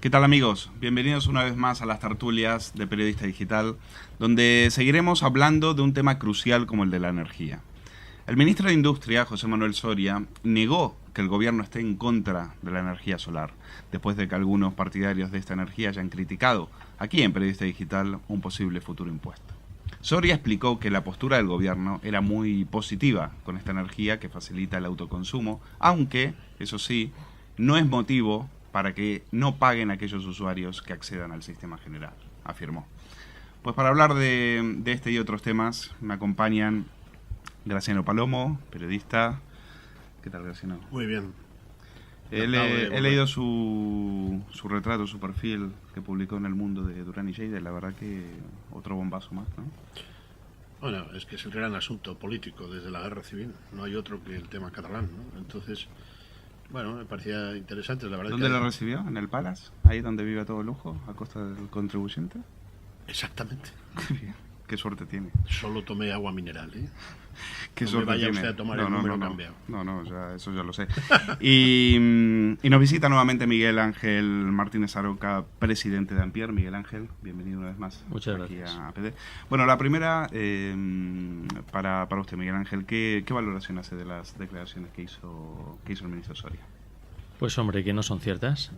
¿Qué tal, amigos? Bienvenidos una vez más a las tertulias de Periodista Digital, donde seguiremos hablando de un tema crucial como el de la energía. El ministro de Industria, José Manuel Soria, negó que el gobierno esté en contra de la energía solar, después de que algunos partidarios de esta energía hayan criticado aquí en Periodista Digital un posible futuro impuesto. Soria explicó que la postura del gobierno era muy positiva con esta energía que facilita el autoconsumo, aunque, eso sí, no es motivo para que no paguen aquellos usuarios que accedan al sistema general, afirmó. Pues para hablar de este y otros temas me acompañan Graciano Palomo, periodista. ¿Qué tal, Graciano? Muy bien. He leído su retrato, su perfil que publicó en El Mundo de Durán y Lleida, y la verdad que otro bombazo más, ¿no? Bueno, es que es el gran asunto político desde la guerra civil. No hay otro que el tema catalán, ¿no? Entonces, bueno, me parecía interesante, la verdad. ¿Dónde lo recibió? ¿En el Palace? ¿Ahí donde vive todo lujo, a costa del contribuyente? Exactamente. Qué bien. Qué suerte tiene. Solo tomé agua mineral, ¿eh? Qué no suerte me vaya tiene. usted a tomar el número cambiado. No, ya, eso ya lo sé. Y nos visita nuevamente Miguel Ángel Martínez Aroca, presidente de Ampier. Miguel Ángel, bienvenido una vez más. Muchas aquí gracias. a PD. Bueno, la primera, para usted, Miguel Ángel, ¿qué valoración hace de las declaraciones que hizo el ministro Soria? Pues hombre, que no son ciertas.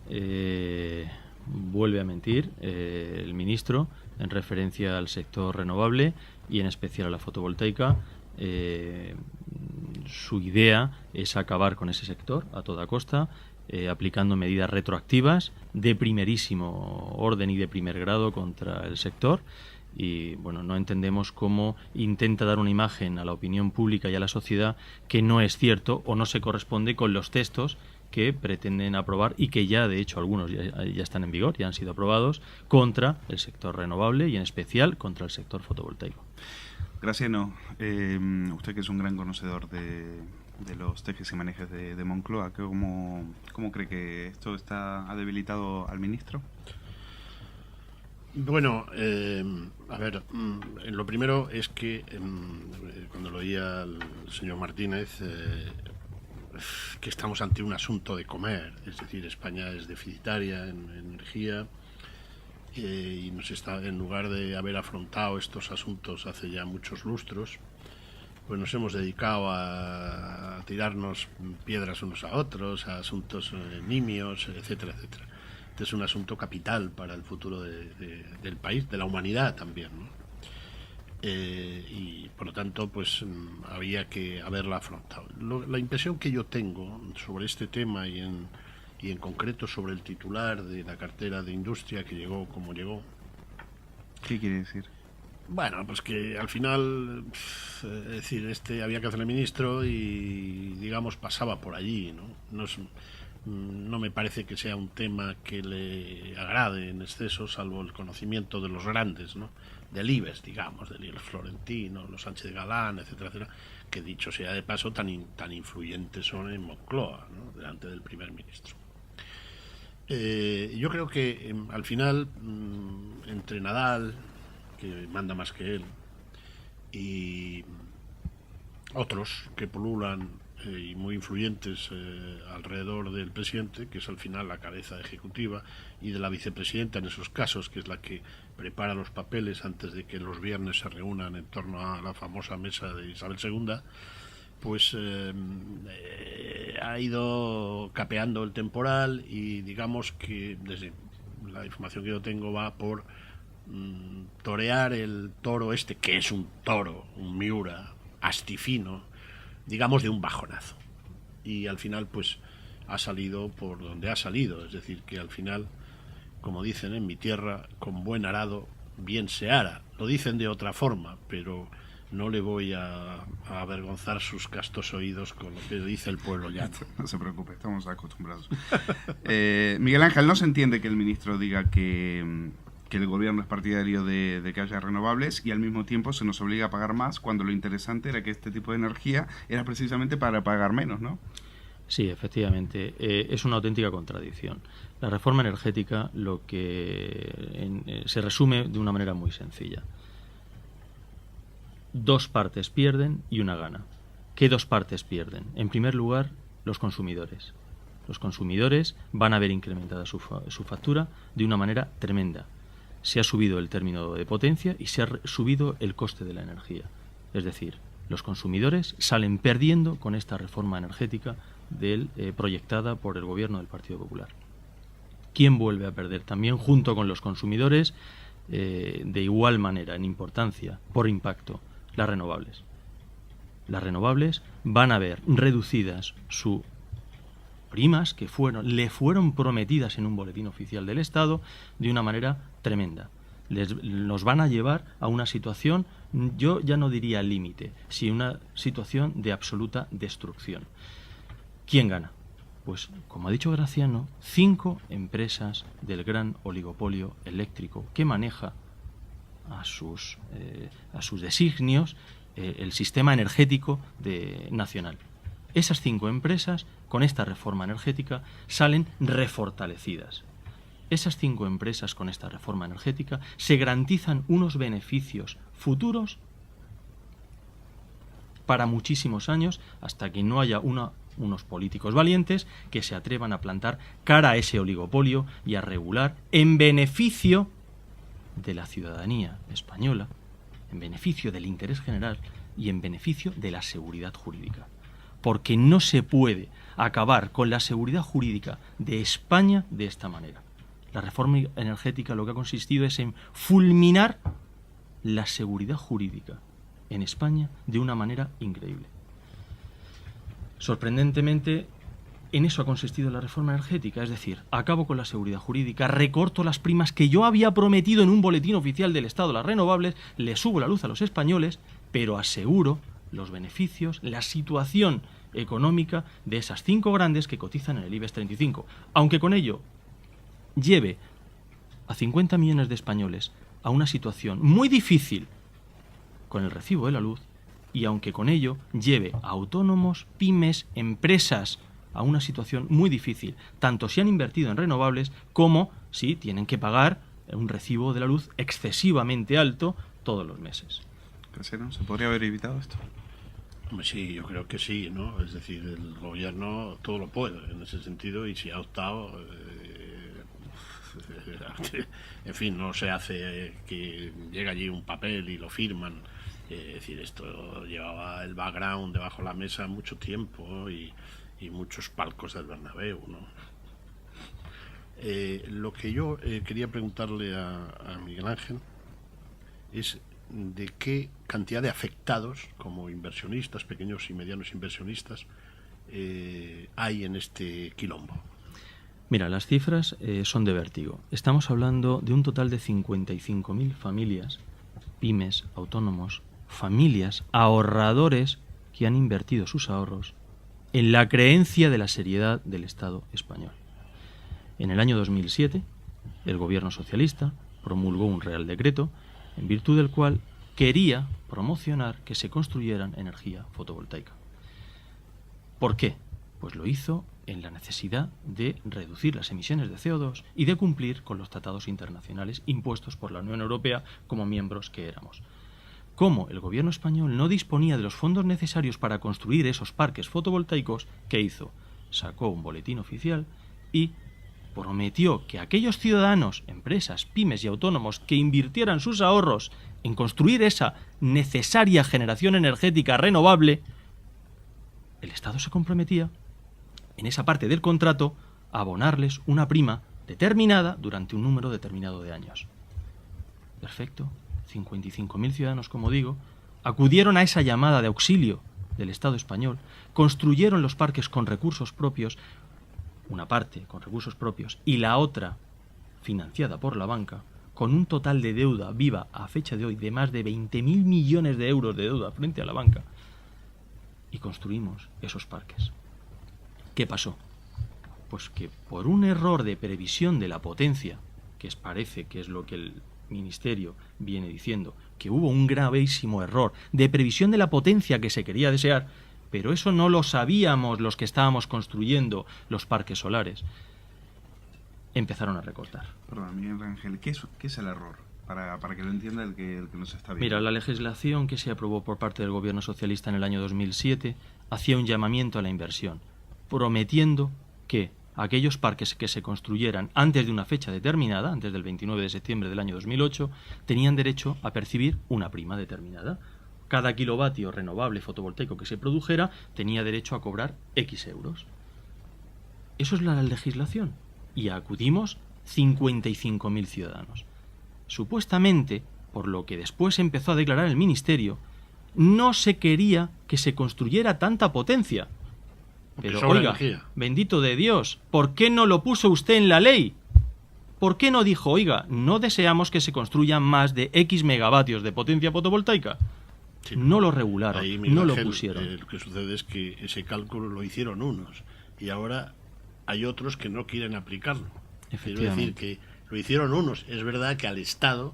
Vuelve a mentir el ministro en referencia al sector renovable y en especial a la fotovoltaica. Su idea es acabar con ese sector a toda costa, aplicando medidas retroactivas de primerísimo orden y de primer grado contra el sector. Y bueno, no entendemos cómo intenta dar una imagen a la opinión pública y a la sociedad que no es cierto o no se corresponde con los textos que pretenden aprobar y que ya, de hecho, algunos ya están en vigor, ya han sido aprobados, contra el sector renovable y en especial contra el sector fotovoltaico. Graciano, usted que es un gran conocedor de los tejes y manejes de Moncloa, ¿cómo cree que esto ha debilitado al ministro? Bueno, a ver, lo primero es que cuando lo oía al señor Martínez, que estamos ante un asunto de comer, es decir, España es deficitaria en energía y nos está, en lugar de haber afrontado estos asuntos hace ya muchos lustros, pues nos hemos dedicado a tirarnos piedras unos a otros, a asuntos nimios, etcétera, etcétera. Este es un asunto capital para el futuro del país, de la humanidad también, ¿no? Y por lo tanto pues había que haberla afrontado. La impresión que yo tengo sobre este tema y en concreto sobre el titular de la cartera de Industria que llegó como llegó. ¿Qué quiere decir? Bueno, pues que al final, es decir, había que hacerle ministro y digamos pasaba por allí, ¿no? No me parece que sea un tema que le agrade en exceso, salvo el conocimiento de los grandes, ¿no? Del IBEX, digamos, del IBEX Florentino, los Sánchez Galán, etcétera, etcétera, que dicho sea de paso tan influyentes son en Moncloa, ¿no? Delante del primer ministro. Yo creo que al final, entre Nadal, que manda más que él, y otros que pululan y muy influyentes alrededor del presidente, que es al final la cabeza ejecutiva, y de la vicepresidenta en esos casos, que es la que prepara los papeles antes de que los viernes se reúnan en torno a la famosa mesa de Isabel II, pues ha ido capeando el temporal y digamos que desde la información que yo tengo va por torear el toro que es un toro, un Miura astifino, digamos de un bajonazo, y al final pues ha salido por donde ha salido, es decir, que al final, como dicen en mi tierra, con buen arado bien se ara. Lo dicen de otra forma, pero no le voy a avergonzar sus castos oídos con lo que dice el pueblo llano. No se preocupe, estamos acostumbrados. Miguel Ángel, ¿no se entiende que el ministro diga que el gobierno es partidario de que haya renovables y al mismo tiempo se nos obliga a pagar más, cuando lo interesante era que este tipo de energía era precisamente para pagar menos, ¿no? Sí, efectivamente. Es una auténtica contradicción. La reforma energética se resume de una manera muy sencilla. Dos partes pierden y una gana. ¿Qué dos partes pierden? En primer lugar, los consumidores. Los consumidores van a ver incrementada su factura de una manera tremenda. Se ha subido el término de potencia y se ha subido el coste de la energía. Es decir, los consumidores salen perdiendo con esta reforma energética proyectada por el gobierno del Partido Popular. ¿Quién vuelve a perder también junto con los consumidores de igual manera en importancia, por impacto? Las renovables. Las renovables van a ver reducidas sus primas que le fueron prometidas en un boletín oficial del Estado de una manera tremenda. Nos van a llevar a una situación, yo ya no diría límite, sino una situación de absoluta destrucción. ¿Quién gana? Pues, como ha dicho Graciano, 5 empresas del gran oligopolio eléctrico que maneja a sus designios el sistema energético nacional. Esas 5 empresas, con esta reforma energética, salen refortalecidas. Esas 5 empresas, con esta reforma energética, se garantizan unos beneficios futuros para muchísimos años, hasta que no haya unos políticos valientes que se atrevan a plantar cara a ese oligopolio y a regular en beneficio de la ciudadanía española, en beneficio del interés general y en beneficio de la seguridad jurídica. Porque no se puede acabar con la seguridad jurídica de España de esta manera. La reforma energética lo que ha consistido es en fulminar la seguridad jurídica en España de una manera increíble. Sorprendentemente, en eso ha consistido la reforma energética, es decir, acabo con la seguridad jurídica, recorto las primas que yo había prometido en un boletín oficial del Estado, las renovables, le subo la luz a los españoles, pero aseguro los beneficios, la situación económica de esas 5 grandes que cotizan en el IBEX 35, aunque con ello lleve a 50 millones de españoles a una situación muy difícil con el recibo de la luz, y aunque con ello lleve a autónomos, pymes, empresas a una situación muy difícil, tanto si han invertido en renovables como si tienen que pagar un recibo de la luz excesivamente alto todos los meses. Casero, ¿se podría haber evitado esto? Sí, yo creo que sí, ¿no? Es decir, el gobierno todo lo puede en ese sentido, y si ha optado, en fin, no se hace que llega allí un papel y lo firman. Es decir, esto llevaba el background debajo de la mesa mucho tiempo y muchos palcos del Bernabéu, ¿no? Lo que yo quería preguntarle a Miguel Ángel es de qué cantidad de afectados, como inversionistas, pequeños y medianos inversionistas, hay en este quilombo. Mira, las cifras son de vértigo. Estamos hablando de un total de 55.000 familias, pymes, autónomos, familias, ahorradores que han invertido sus ahorros en la creencia de la seriedad del Estado español. En el año 2007, el gobierno socialista promulgó un Real Decreto en virtud del cual quería promocionar que se construyeran energía fotovoltaica. ¿Por qué? Pues lo hizo en la necesidad de reducir las emisiones de CO2 y de cumplir con los tratados internacionales impuestos por la Unión Europea como miembros que éramos. Como el gobierno español no disponía de los fondos necesarios para construir esos parques fotovoltaicos, ¿qué hizo? Sacó un boletín oficial y prometió que aquellos ciudadanos, empresas, pymes y autónomos que invirtieran sus ahorros en construir esa necesaria generación energética renovable, el Estado se comprometía en esa parte del contrato a abonarles una prima determinada durante un número determinado de años. Perfecto. 55.000 ciudadanos, como digo, acudieron a esa llamada de auxilio del Estado español, construyeron los parques con recursos propios, una parte con recursos propios y la otra financiada por la banca, con un total de deuda viva a fecha de hoy de más de 20.000 millones de euros de deuda frente a la banca, y construimos esos parques. ¿Qué pasó? Pues que por un error de previsión de la potencia, que parece que es lo que el Ministerio viene diciendo, que hubo un gravísimo error de previsión de la potencia que se quería desear, pero eso no lo sabíamos los que estábamos construyendo los parques solares, empezaron a recortar. Perdón, Miguel Ángel, ¿qué es el error? Para que lo entienda el que nos está viendo. Mira, la legislación que se aprobó por parte del gobierno socialista en el año 2007 hacía un llamamiento a la inversión, prometiendo que aquellos parques que se construyeran antes de una fecha determinada, antes del 29 de septiembre del año 2008, tenían derecho a percibir una prima determinada. Cada kilovatio renovable fotovoltaico que se produjera tenía derecho a cobrar X euros. Eso es la legislación. Y acudimos 55.000 ciudadanos. Supuestamente, por lo que después empezó a declarar el Ministerio, no se quería que se construyera tanta potencia. Pero, oiga, energía. Bendito de Dios, ¿por qué no lo puso usted en la ley? ¿Por qué no dijo, oiga, no deseamos que se construyan más de X megavatios de potencia fotovoltaica? Sí, no lo regularon, ahí, no lo Ángel, pusieron. Lo que sucede es que ese cálculo lo hicieron unos y ahora hay otros que no quieren aplicarlo. Quiero decir que lo hicieron unos. Es verdad que al Estado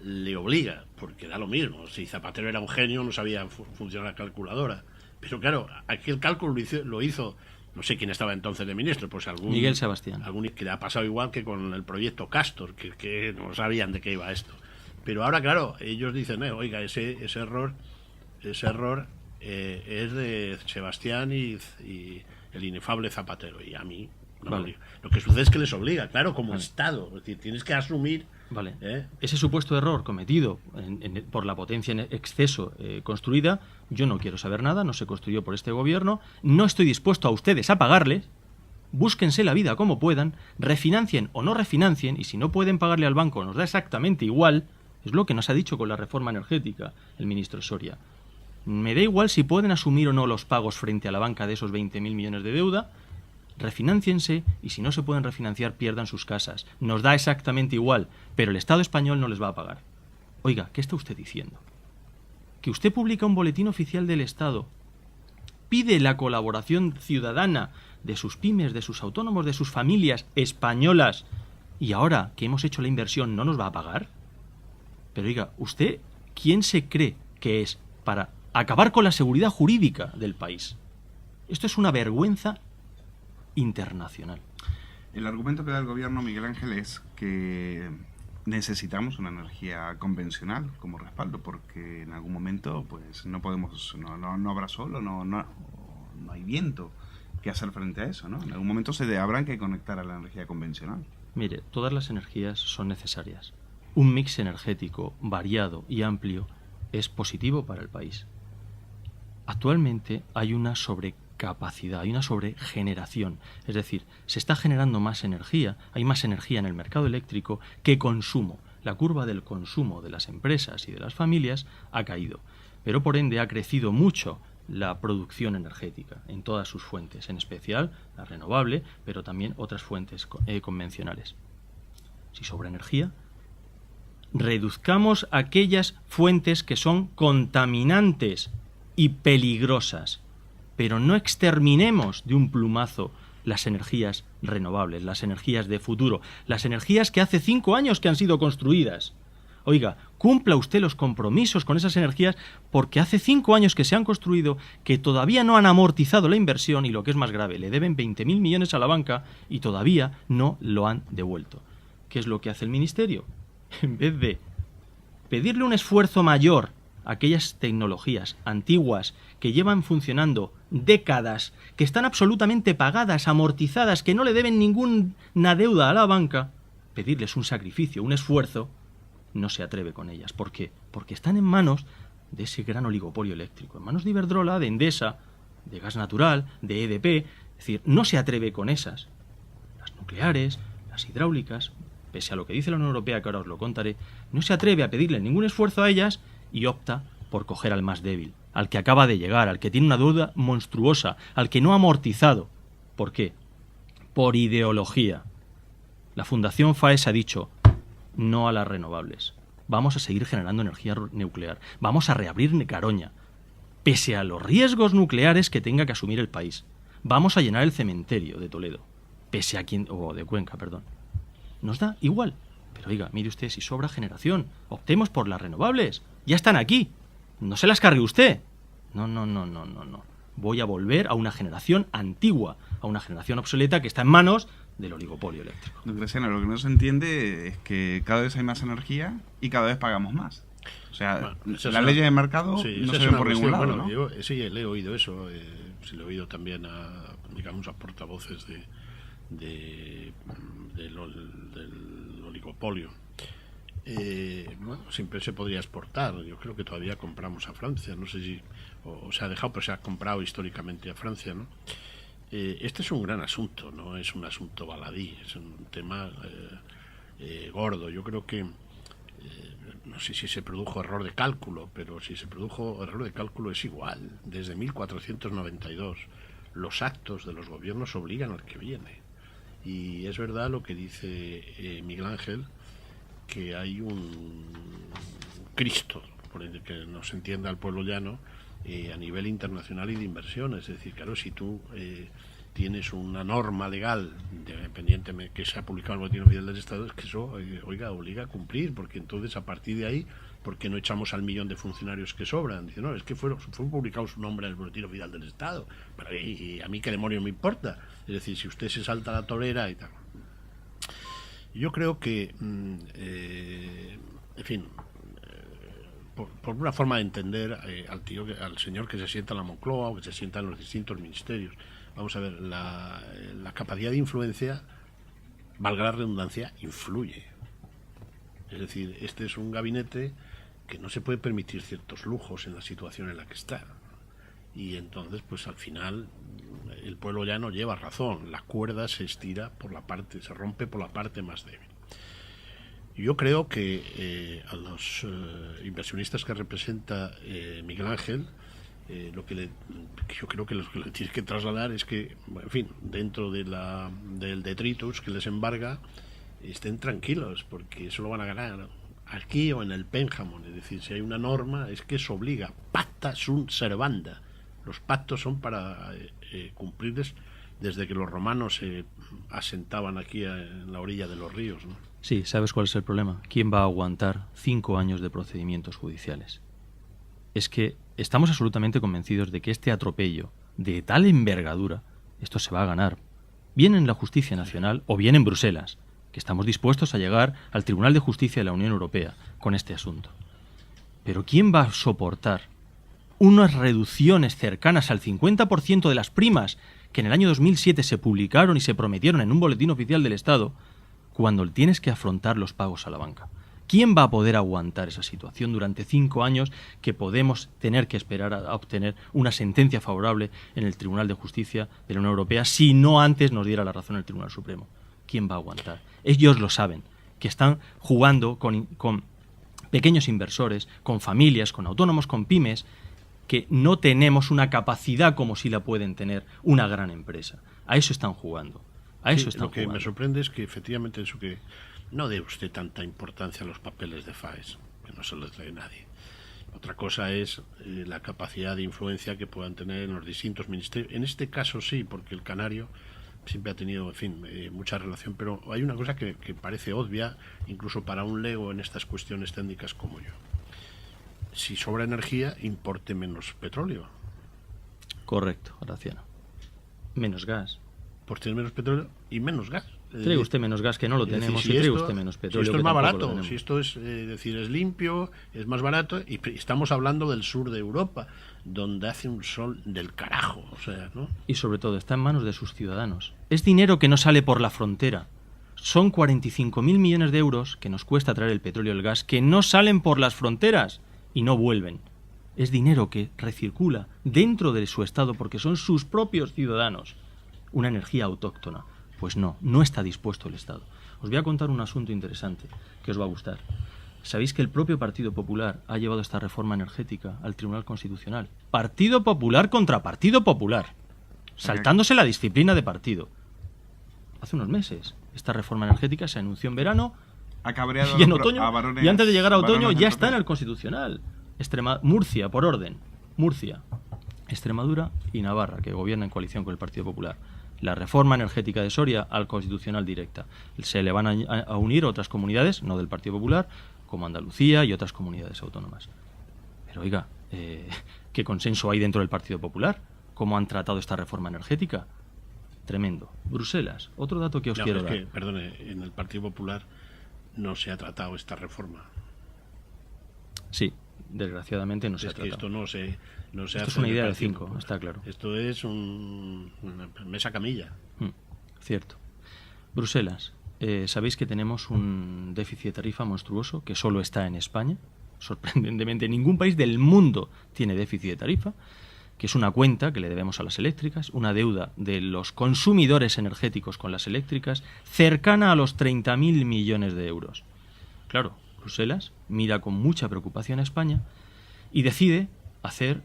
le obliga, porque da lo mismo. Si Zapatero era un genio, no sabía funcionar la calculadora. Pero claro, aquí el cálculo lo hizo, no sé quién estaba entonces de ministro, pues algún... Miguel Sebastián. Algún que le ha pasado igual que con el proyecto Castor, que no sabían de qué iba esto. Pero ahora, claro, ellos dicen, oiga, ese error es de Sebastián y el inefable Zapatero. Y a mí, no vale. Lo que sucede es que les obliga, claro, como Estado. Es decir, tienes que asumir... Vale. Ese supuesto error cometido por la potencia en exceso construida, yo no quiero saber nada, no se construyó por este gobierno, no estoy dispuesto a ustedes a pagarles, búsquense la vida como puedan, refinancien o no refinancien, y si no pueden pagarle al banco nos da exactamente igual, es lo que nos ha dicho con la reforma energética el ministro Soria. Me da igual si pueden asumir o no los pagos frente a la banca de esos 20.000 millones de deuda, refinanciense y si no se pueden refinanciar pierdan sus casas. Nos da exactamente igual, pero el Estado español no les va a pagar. Oiga, ¿qué está usted diciendo? Que usted publica un boletín oficial del Estado, pide la colaboración ciudadana de sus pymes, de sus autónomos, de sus familias españolas, y ahora que hemos hecho la inversión no nos va a pagar. Pero oiga, ¿usted quién se cree que es para acabar con la seguridad jurídica del país? Esto es una vergüenza internacional. El argumento que da el gobierno, Miguel Ángel, es que necesitamos una energía convencional como respaldo, porque en algún momento pues no podemos, no habrá sol, no hay viento que hacer frente a eso, ¿no? En algún momento habrán que conectar a la energía convencional. Mire, todas las energías son necesarias. Un mix energético variado y amplio es positivo para el país. Actualmente hay una sobrecapacidad, hay una sobregeneración, es decir, se está generando más energía, hay más energía en el mercado eléctrico que consumo. La curva del consumo de las empresas y de las familias ha caído, pero por ende ha crecido mucho la producción energética en todas sus fuentes, en especial la renovable, pero también otras fuentes convencionales. Si sobra energía, reduzcamos aquellas fuentes que son contaminantes y peligrosas, pero no exterminemos de un plumazo las energías renovables, las energías de futuro, las energías que hace 5 años que han sido construidas. Oiga, cumpla usted los compromisos con esas energías porque hace 5 años que se han construido, que todavía no han amortizado la inversión y lo que es más grave, le deben 20.000 millones a la banca y todavía no lo han devuelto. ¿Qué es lo que hace el Ministerio? En vez de pedirle un esfuerzo mayor a aquellas tecnologías antiguas que llevan funcionando décadas, que están absolutamente pagadas, amortizadas, que no le deben ninguna deuda a la banca, pedirles un sacrificio, un esfuerzo, no se atreve con ellas. ¿Por qué? Porque están en manos de ese gran oligopolio eléctrico, en manos de Iberdrola, de Endesa, de Gas Natural, de EDP. Es decir, no se atreve con esas. Las nucleares, las hidráulicas, pese a lo que dice la Unión Europea, que ahora os lo contaré, no se atreve a pedirle ningún esfuerzo a ellas y opta por coger al más débil, al que acaba de llegar, al que tiene una deuda monstruosa, al que no ha amortizado. ¿Por qué? Por ideología. La Fundación FAES ha dicho no a las renovables. Vamos a seguir generando energía nuclear. Vamos a reabrir Garoña, pese a los riesgos nucleares que tenga que asumir el país. Vamos a llenar el cementerio de Toledo, pese a de Cuenca, perdón. Nos da igual. Pero oiga, mire usted, si sobra generación, optemos por las renovables. Ya están aquí. No se las cargue usted. No. Voy a volver a una generación antigua, a una generación obsoleta que está en manos del oligopolio eléctrico. Graciano, lo que no se entiende es que cada vez hay más energía y cada vez pagamos más. O sea, las leyes de mercado no se ven por ningún lado, ¿no? Yo sí le he oído eso. se le he oído también a portavoces del oligopolio. Bueno, siempre se podría exportar. Yo creo que todavía compramos a Francia, no sé si o se ha dejado, pero se ha comprado históricamente a Francia, ¿no? Este es un gran asunto, no es un asunto baladí, es un tema gordo. Yo creo que no sé si se produjo error de cálculo, pero si se produjo error de cálculo es igual. Desde 1492 los actos de los gobiernos obligan al que viene. Y es verdad lo que dice Miguel Ángel, que hay un Cristo, por el que nos entienda el pueblo llano, a nivel internacional y de inversión. Es decir, claro, si tú tienes una norma legal, independientemente que se ha publicado en el Boletín Oficial del Estado, es que eso, obliga a cumplir, porque entonces a partir de ahí, ¿por qué no echamos al millón de funcionarios que sobran? Dice, no, es que fue publicado su nombre en el Boletín Oficial del Estado, y a mí qué demonio me importa. Es decir, si usted se salta la torera y tal. Yo creo que, en fin, por una forma de entender al señor que se sienta en la Moncloa o que se sienta en los distintos ministerios, vamos a ver, la capacidad de influencia, valga la redundancia, influye. Es decir, este es un gabinete que no se puede permitir ciertos lujos en la situación en la que está. Y entonces, pues al final, el pueblo llano lleva razón. La cuerda se estira se rompe por la parte más débil. Yo creo que a los inversionistas que representa Miguel Ángel, yo creo que lo que le tienes que trasladar es que, en fin, dentro del detritus que les embarga, estén tranquilos, porque eso lo van a ganar aquí o en el Pénjamo. Es decir, si hay una norma, es que se obliga. Pacta sunt servanda. Los pactos son para cumplirles desde que los romanos se asentaban aquí en la orilla de los ríos, ¿no? Sí, ¿sabes cuál es el problema? ¿Quién va a aguantar 5 años de procedimientos judiciales? Es que estamos absolutamente convencidos de que este atropello de tal envergadura, esto se va a ganar, bien en la Justicia Nacional o bien en Bruselas, que estamos dispuestos a llegar al Tribunal de Justicia de la Unión Europea con este asunto. Pero ¿quién va a soportar unas reducciones cercanas al 50% de las primas que en el año 2007 se publicaron y se prometieron en un boletín oficial del Estado, cuando tienes que afrontar los pagos a la banca? ¿Quién va a poder aguantar esa situación durante 5 años que podemos tener que esperar a obtener una sentencia favorable en el Tribunal de Justicia de la Unión Europea si no antes nos diera la razón el Tribunal Supremo? ¿Quién va a aguantar? Ellos lo saben, que están jugando con pequeños inversores, con familias, con autónomos, con pymes, que no tenemos una capacidad como si la pueden tener una gran empresa. A eso están jugando. Lo que me sorprende es que efectivamente eso, que no dé usted tanta importancia a los papeles de FAES, que no se los trae nadie. Otra cosa es la capacidad de influencia que puedan tener en los distintos ministerios. En este caso sí, porque el canario siempre ha tenido, en fin, mucha relación, pero hay una cosa que parece obvia, incluso para un lego en estas cuestiones técnicas como yo. Si sobra energía, importe menos petróleo. Correcto, Graciano. Menos gas. Pues tiene menos petróleo y menos gas. Trae usted menos gas, que no lo tenemos, decir, y trae usted menos petróleo. Si esto que es más barato, si esto es es limpio, es más barato, y estamos hablando del sur de Europa, donde hace un sol del carajo, o sea, ¿no? Y sobre todo está en manos de sus ciudadanos. Es dinero que no sale por la frontera. Son 45.000 millones de euros que nos cuesta traer el petróleo y el gas, que no salen por las fronteras y no vuelven. Es dinero que recircula dentro de su estado porque son sus propios ciudadanos. Una energía autóctona. Pues no está dispuesto el Estado. Os voy a contar un asunto interesante que os va a gustar. ¿Sabéis que el propio Partido Popular ha llevado esta reforma energética al Tribunal Constitucional? Partido Popular contra Partido Popular, saltándose la disciplina de partido. Hace unos meses esta reforma energética se anunció en verano ha cabreado y en otoño, varones, y antes de llegar a otoño ya está en el el Constitucional. Murcia, por orden. Murcia, Extremadura y Navarra, que gobierna en coalición con el Partido Popular. La reforma energética de Soria al Constitucional directa. Se le van a unir otras comunidades, no del Partido Popular, como Andalucía y otras comunidades autónomas. Pero oiga, ¿qué consenso hay dentro del Partido Popular? ¿Cómo han tratado esta reforma energética? Tremendo. Bruselas, otro dato que os quiero dar. Perdone, en el Partido Popular no se ha tratado esta reforma. Sí, desgraciadamente no se ha Es que tratado. esto no se Esto hace es una idea de el 5, tiempo. está claro. Esto es una mesa camilla. Cierto. Bruselas, sabéis que tenemos un déficit de tarifa monstruoso que solo está en España. Sorprendentemente, ningún país del mundo tiene déficit de tarifa, que es una cuenta que le debemos a las eléctricas, una deuda de los consumidores energéticos con las eléctricas cercana a los 30.000 millones de euros. Claro, Bruselas mira con mucha preocupación a España y decide hacer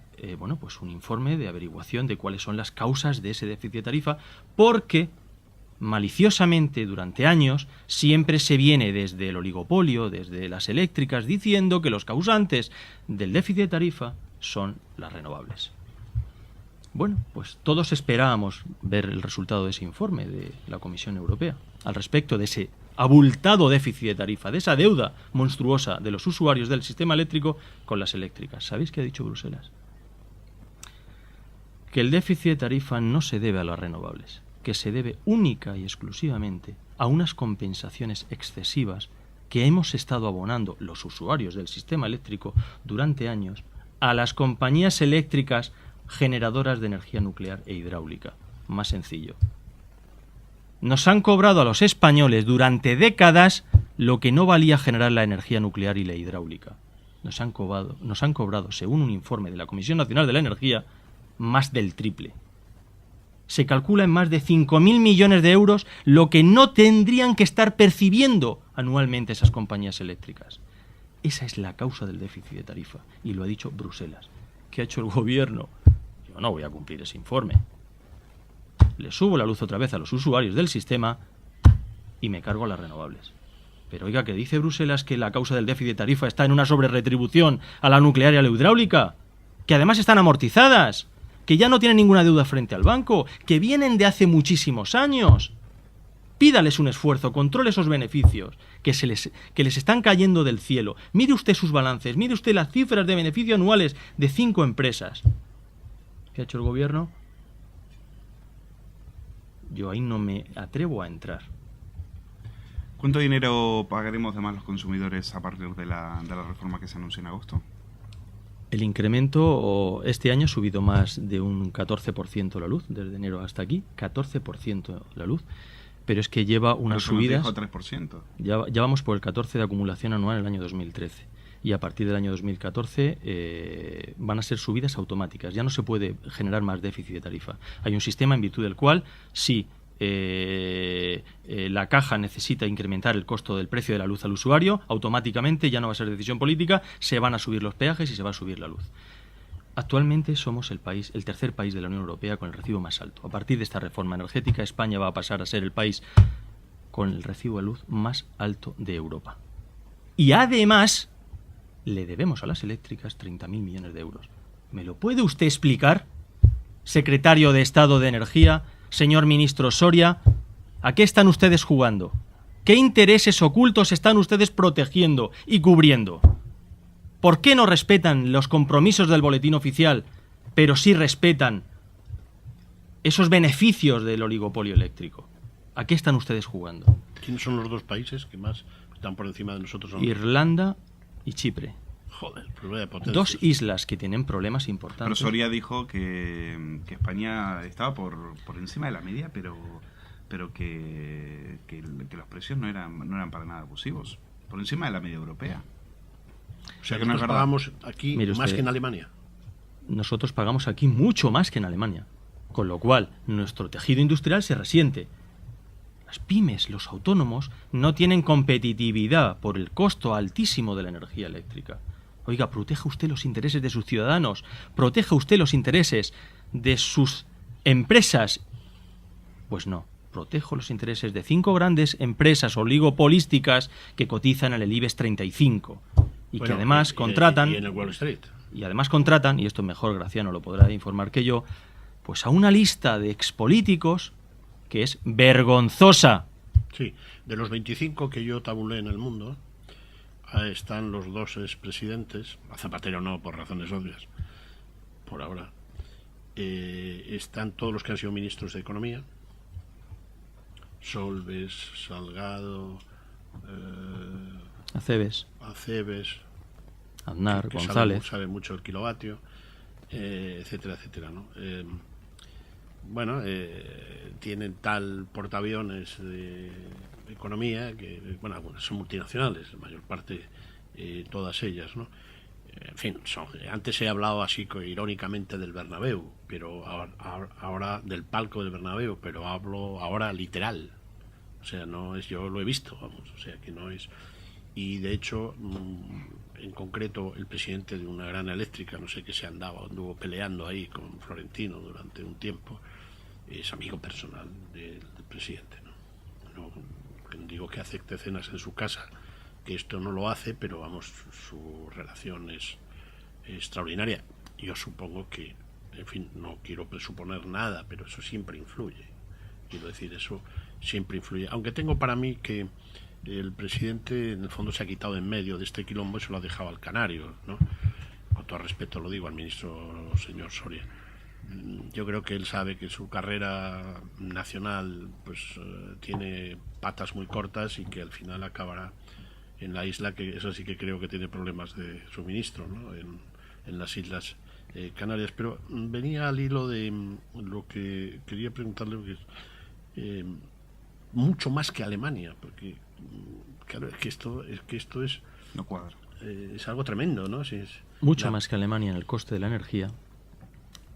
pues un informe de averiguación de cuáles son las causas de ese déficit de tarifa, porque maliciosamente durante años siempre se viene desde el oligopolio, desde las eléctricas, diciendo que los causantes del déficit de tarifa son las renovables. Bueno, pues todos esperábamos ver el resultado de ese informe de la Comisión Europea al respecto de ese abultado déficit de tarifa, de esa deuda monstruosa de los usuarios del sistema eléctrico con las eléctricas. ¿Sabéis qué ha dicho Bruselas? Que el déficit de tarifa no se debe a las renovables, que se debe única y exclusivamente a unas compensaciones excesivas que hemos estado abonando los usuarios del sistema eléctrico durante años a las compañías eléctricas generadoras de energía nuclear e hidráulica. Más sencillo. Nos han cobrado a los españoles durante décadas lo que no valía generar la energía nuclear y la hidráulica. Nos han cobrado, según un informe de la Comisión Nacional de la Energía, más del triple. Se calcula en más de 5.000 millones de euros lo que no tendrían que estar percibiendo anualmente esas compañías eléctricas. Esa es la causa del déficit de tarifa, y lo ha dicho Bruselas. ¿Qué ha hecho el gobierno? Yo no voy a cumplir ese informe. Le subo la luz otra vez a los usuarios del sistema y me cargo a las renovables. Pero oiga, que dice Bruselas que la causa del déficit de tarifa está en una sobreretribución a la nuclear y a la hidráulica, que además están amortizadas, que ya no tienen ninguna deuda frente al banco, que vienen de hace muchísimos años. Pídales un esfuerzo, controle esos beneficios que les están cayendo del cielo. Mire usted sus balances, mire usted las cifras de beneficio anuales de 5 empresas. ¿Qué ha hecho el gobierno? Yo ahí no me atrevo a entrar. ¿Cuánto dinero pagaremos de más los consumidores a partir de la reforma que se anunció en agosto? El incremento este año ha subido más de un 14% la luz, desde enero hasta aquí, 14% la luz, pero es que lleva unas subidas... Dijo 3%. Ya vamos por el 14% de acumulación anual en el año 2013. Y a partir del año 2014 van a ser subidas automáticas. Ya no se puede generar más déficit de tarifa. Hay un sistema en virtud del cual, si la caja necesita incrementar el costo del precio de la luz al usuario, automáticamente, ya no va a ser decisión política, se van a subir los peajes y se va a subir la luz. Actualmente somos el tercer país de la Unión Europea con el recibo más alto. A partir de esta reforma energética, España va a pasar a ser el país con el recibo de luz más alto de Europa. Y además, le debemos a las eléctricas 30.000 millones de euros. ¿Me lo puede usted explicar, secretario de Estado de Energía, señor ministro Soria? ¿A qué están ustedes jugando? ¿Qué intereses ocultos están ustedes protegiendo y cubriendo? ¿Por qué no respetan los compromisos del boletín oficial, pero sí respetan esos beneficios del oligopolio eléctrico? ¿A qué están ustedes jugando? ¿Quiénes son los dos países que más están por encima de nosotros? Irlanda y Chipre. Joder, pues vaya potencia. Dos islas que tienen problemas importantes. Pero Soria dijo que España estaba por encima de la media, pero que los precios no eran para nada abusivos. Por encima de la media europea. O sea que no es nosotros verdad. pagamos aquí Mire más usted, que en Alemania. Nosotros pagamos aquí mucho más que en Alemania, con lo cual nuestro tejido industrial se resiente. Las pymes, los autónomos, no tienen competitividad por el costo altísimo de la energía eléctrica. Oiga, proteja usted los intereses de sus ciudadanos, proteja usted los intereses de sus empresas. Pues no, protejo los intereses de 5 grandes empresas oligopolísticas que cotizan en el IBEX 35 y que además contratan... Y en el Wall Street. Y además contratan, y esto mejor Graciano lo podrá informar que yo, pues a una lista de expolíticos que es vergonzosa. Sí, de los 25 que yo tabulé en el mundo, están los dos expresidentes, a Zapatero no, por razones obvias, por ahora. Están todos los que han sido ministros de Economía, Solbes, Salgado, Acebes. Aznar, que González. sabe mucho el kilovatio, etcétera, etcétera, ¿no? Bueno, tienen tal portaaviones de economía que, bueno, algunas son multinacionales, la mayor parte, todas ellas, ¿no? En fin, antes he hablado así irónicamente del Bernabéu, pero ahora del palco del Bernabéu, pero hablo ahora literal. O sea, no es, yo lo he visto, vamos, o sea, que no es. Y de hecho, en concreto, el presidente de una gran eléctrica, no sé qué se anduvo peleando ahí con Florentino durante un tiempo, es amigo personal del presidente, ¿no? No digo que acepte cenas en su casa, que esto no lo hace, pero vamos, su relación es extraordinaria. Yo supongo que, en fin, no quiero presuponer nada, pero eso siempre influye. Quiero decir, eso siempre influye. Aunque tengo para mí que el presidente, en el fondo, se ha quitado en medio de este quilombo y se lo ha dejado al canario, ¿no? Con todo respeto lo digo al ministro señor Soria. Yo creo que él sabe que su carrera nacional pues tiene patas muy cortas y que al final acabará en la isla, que eso sí que creo que tiene problemas de suministro, ¿no? En las Islas Canarias. Pero venía al hilo de lo que quería preguntarle, que es mucho más que Alemania, porque claro, es que esto es No cuadra. Es algo tremendo, ¿no? Mucho más que Alemania en el coste de la energía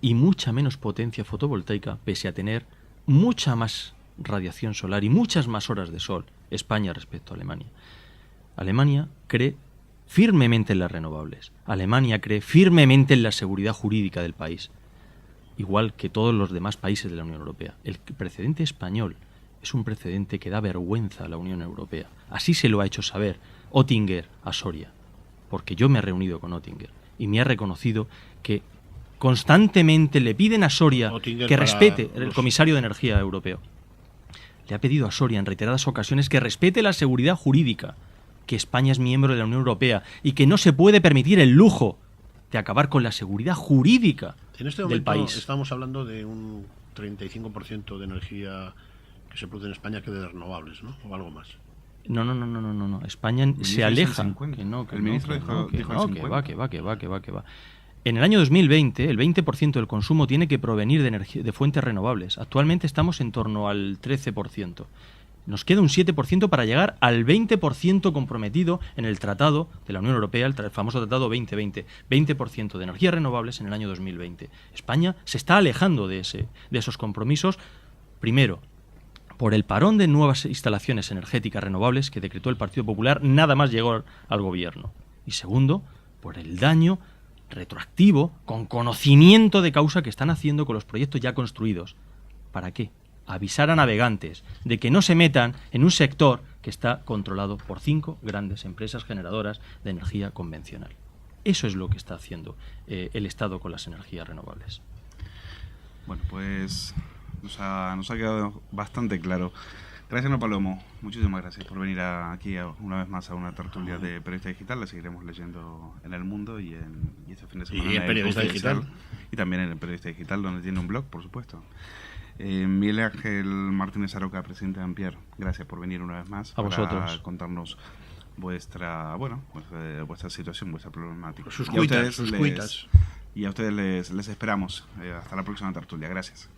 y mucha menos potencia fotovoltaica, pese a tener mucha más radiación solar y muchas más horas de sol, España respecto a Alemania. Alemania cree firmemente en las renovables. Alemania cree firmemente en la seguridad jurídica del país, igual que todos los demás países de la Unión Europea. El precedente español es un precedente que da vergüenza a la Unión Europea. Así se lo ha hecho saber Oettinger a Soria, porque yo me he reunido con Oettinger y me ha reconocido que constantemente le piden a Soria Oettinger que respete, el comisario de Energía europeo, le ha pedido a Soria en reiteradas ocasiones que respete la seguridad jurídica, que España es miembro de la Unión Europea y que no se puede permitir el lujo de acabar con la seguridad jurídica en este del momento país. Estamos hablando de un 35% de energía que se produce en España que de renovables, ¿no? O algo más. No. España se aleja. El ministro dijo el 50. Que va. En el año 2020, el 20% del consumo tiene que provenir de fuentes renovables. Actualmente estamos en torno al 13%. Nos queda un 7% para llegar al 20% comprometido en el Tratado de la Unión Europea, el famoso Tratado 2020. 20% de energías renovables en el año 2020. España se está alejando de esos compromisos, primero, por el parón de nuevas instalaciones energéticas renovables que decretó el Partido Popular nada más llegó al gobierno. Y segundo, por el daño retroactivo, con conocimiento de causa, que están haciendo con los proyectos ya construidos. ¿Para qué? Avisar a navegantes de que no se metan en un sector que está controlado por 5 grandes empresas generadoras de energía convencional. Eso es lo que está haciendo el Estado con las energías renovables. Bueno, pues nos ha quedado bastante claro. Gracias, No Palomo. Muchísimas gracias por venir aquí una vez más a una tertulia de Periodista Digital. La seguiremos leyendo en El Mundo y este fin de semana. Y en Periodista Digital. Y también en el Periodista Digital, donde tiene un blog, por supuesto. Miguel Ángel Martínez Aroca, presidente de Ampier, gracias por venir una vez más. A vosotros. Para contarnos vuestra situación, vuestra problemática. Sus cuitas. Y a ustedes les esperamos. Hasta la próxima tertulia. Gracias.